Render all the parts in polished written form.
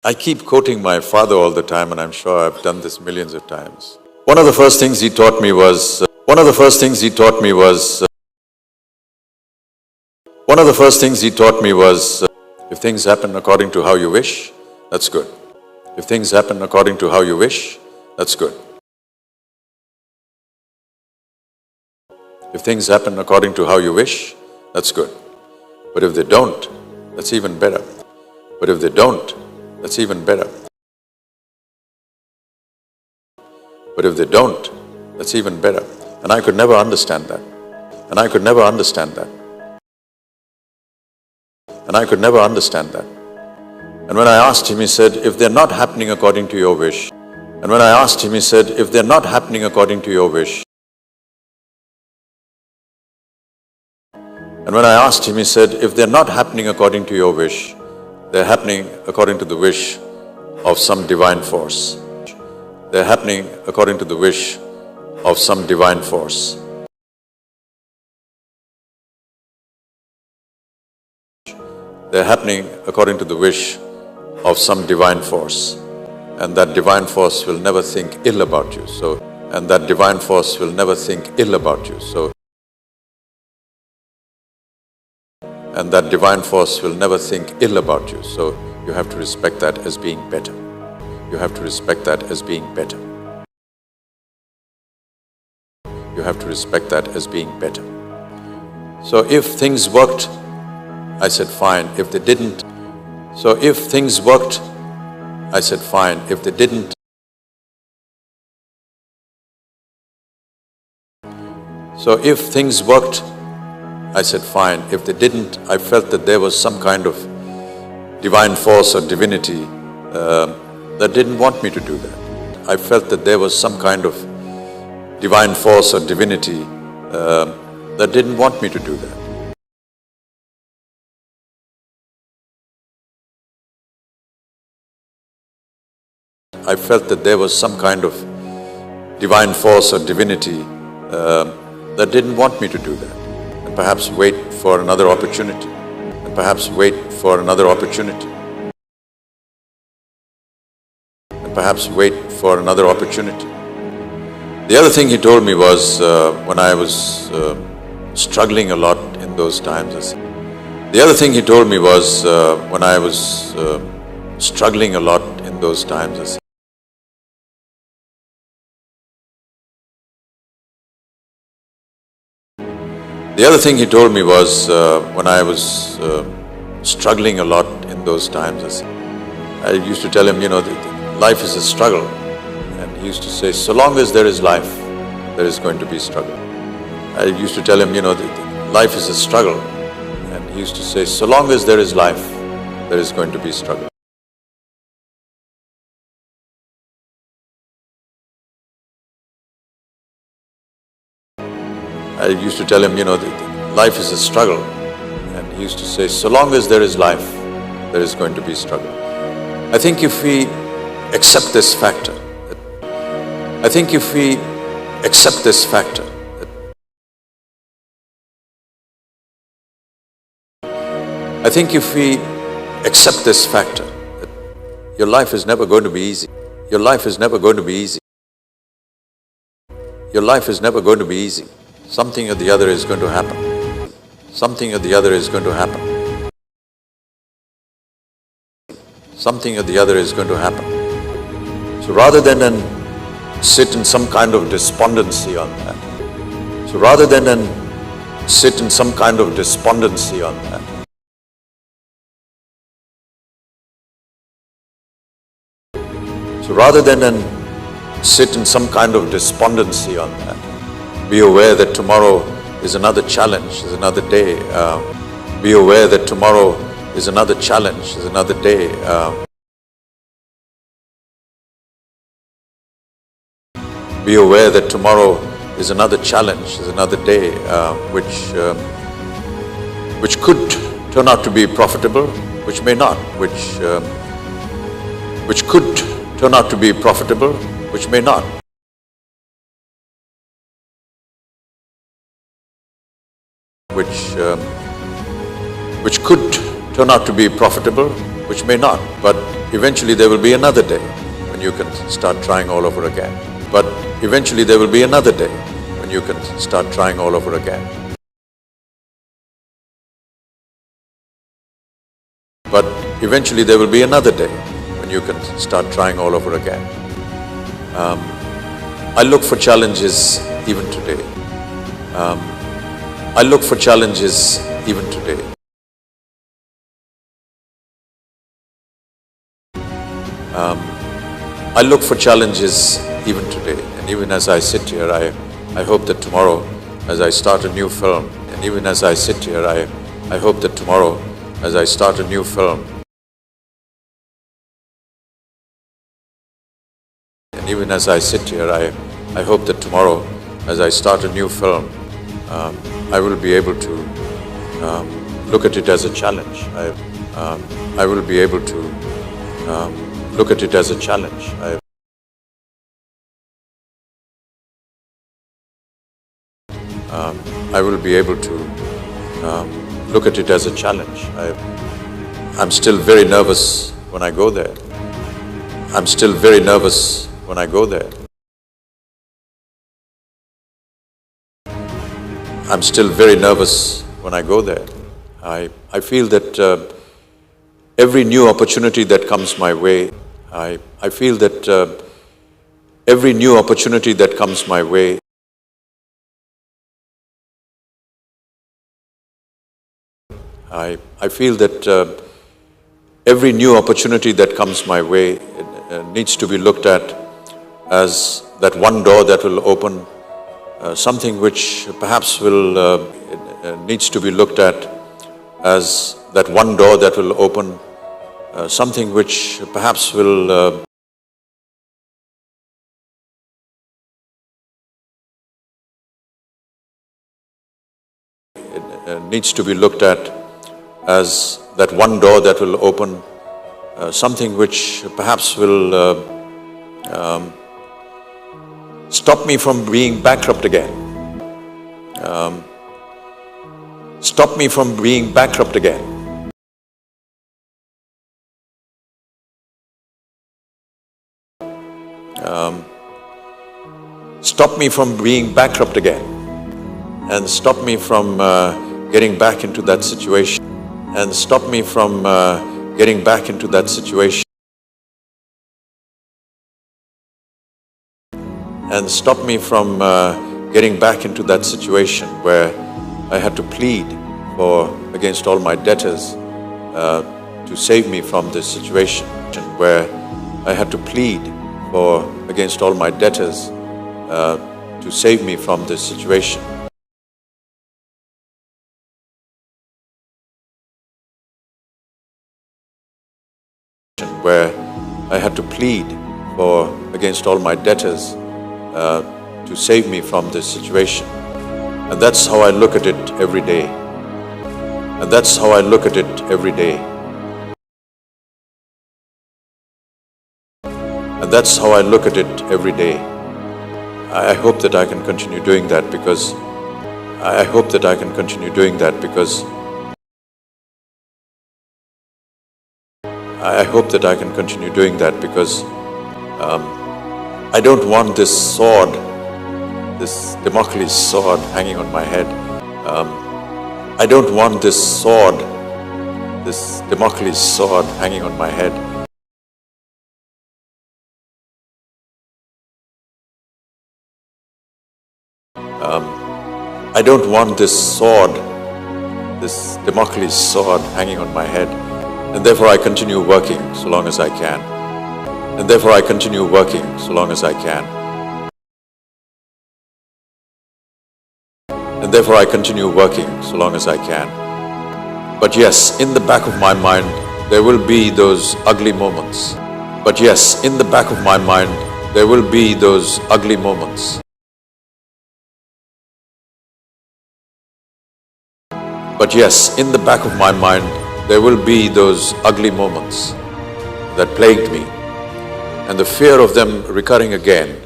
I keep quoting my father all the time, and I'm sure I've done this millions of times. One of the first things he taught me was, if things happen according to how you wish, that's good. If things happen according to how you wish, that's good. If things happen according to how you wish, that's good. But if they don't, that's even better. But if they don't, that's even better. But if they don't, that's even better. And I could never understand that. And I could never understand that. And I could never understand that. And when I asked him, he said, if they're not happening according to your wish. And when I asked him, he said, if they're not happening according to your wish. And when I asked him, he said, if they're not happening according to your wish, they're happening according to the wish of some divine force. They're happening according to the wish of some divine force. They're happening according to the wish of some divine force. And that divine force will never think ill about you. And that divine force will never think ill about you. And that divine force will never think ill about you. So you have to respect that as being better. You have to respect that as being better. You have to respect that as being better. So if things worked, I said fine. If they didn't, so if things worked, I said fine. If they didn't, so if things worked, I said fine. If they didn't, I felt that there was some kind of divine force or divinity that didn't want me to do that. I felt that there was some kind of divine force or divinity that didn't want me to do that. I felt that there was some kind of divine force or divinity that didn't want me to do that. And perhaps wait for another opportunity. And perhaps wait for another opportunity. And perhaps wait for another opportunity. The other thing he told me was when I was struggling a lot in those times. The other thing he told me was when I was struggling a lot in those times. The other thing he told me was when I was struggling a lot in those times. I used to tell him, life is a struggle. And he used to say, so long as there is life, there is going to be struggle. I used to tell him, life is a struggle. And he used to say, so long as there is life, there is going to be struggle. I used to tell him, life is a struggle. And he used to say, so long as there is life, there is going to be struggle. I think if we accept this factor, I think if we accept this factor, I think if we accept this factor, that your life is never going to be easy. Your life is never going to be easy. Your life is never going to be easy. Something or the other is going to happen. Something or the other is going to happen. Something or the other is going to happen. So rather than sit in some kind of despondency on that. So rather than sit in some kind of despondency on that. So rather than sit in some kind of despondency on that. Be aware that tomorrow is another challenge, is another day. Be aware that tomorrow is another challenge, is another day. Be aware that tomorrow is another challenge, is another day, which could turn out to be profitable, which may not, which could turn out to be profitable, which may not. Which could turn out to be profitable, which may not. But eventually there will be another day when you can start trying all over again. But eventually there will be another day when you can start trying all over again. But eventually there will be another day when you can start trying all over again. I look for challenges even today. I look for challenges even today. I look for challenges even today. And even as I sit here, I hope that tomorrow, as I start a new film, and even as I sit here, I hope that tomorrow, as I start a new film, and even as I sit here, I hope that tomorrow, as I start a new film, I will be able to look at it as a challenge. I will be able to look at it as a challenge. I will be able to look at it as a challenge. I'm still very nervous when I go there. I'm still very nervous when I go there. I'm still very nervous when I go there. I feel that every new opportunity that comes my way, I feel that every new opportunity that comes my way, I feel that every new opportunity that comes my way needs to be looked at as that one door that will open something which perhaps will needs to be looked at as that one door that will open something which perhaps will needs to be looked at as that one door that will open something which perhaps will stop me from being bankrupt again. Stop me from being bankrupt again. Stop me from being bankrupt again. And stop me from getting back into that situation. And stop me from getting back into that situation. And stop me from getting back into that situation where I had to plead against all my debtors to save me from this situation, where I had to plead against all my debtors to save me from this situation. Where I had to plead against all my debtors to save me from this situation. And that's how I look at it every day. And that's how I look at it every day. And that's how I look at it every day. I hope that I can continue doing that because I hope that I can continue doing that because I hope that I can continue doing that because I don't want this sword, this Damocles sword hanging on my head. I don't want this sword, this Damocles sword hanging on my head. I don't want this sword, this Damocles sword hanging on my head. And therefore I continue working so long as I can. And therefore I continue working so long as I can. And therefore I continue working so long as I can. But yes, in the back of my mind, there will be those ugly moments. But yes, in the back of my mind, there will be those ugly moments. But yes, in the back of my mind, there will be those ugly moments that plagued me, and the fear of them recurring again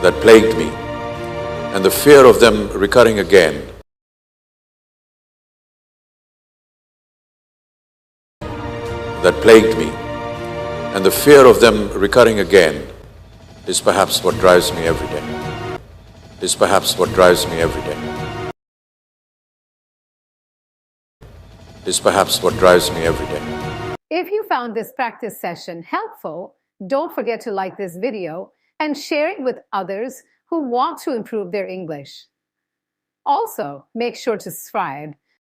that plagued me, and the fear of them recurring again that plagued me, And the fear of them recurring again is perhaps what drives me every day. Is perhaps what drives me every day. Is perhaps what drives me every day. If you found this practice session helpful, don't forget to like this video and share it with others who want to improve their English. Also, make sure to subscribe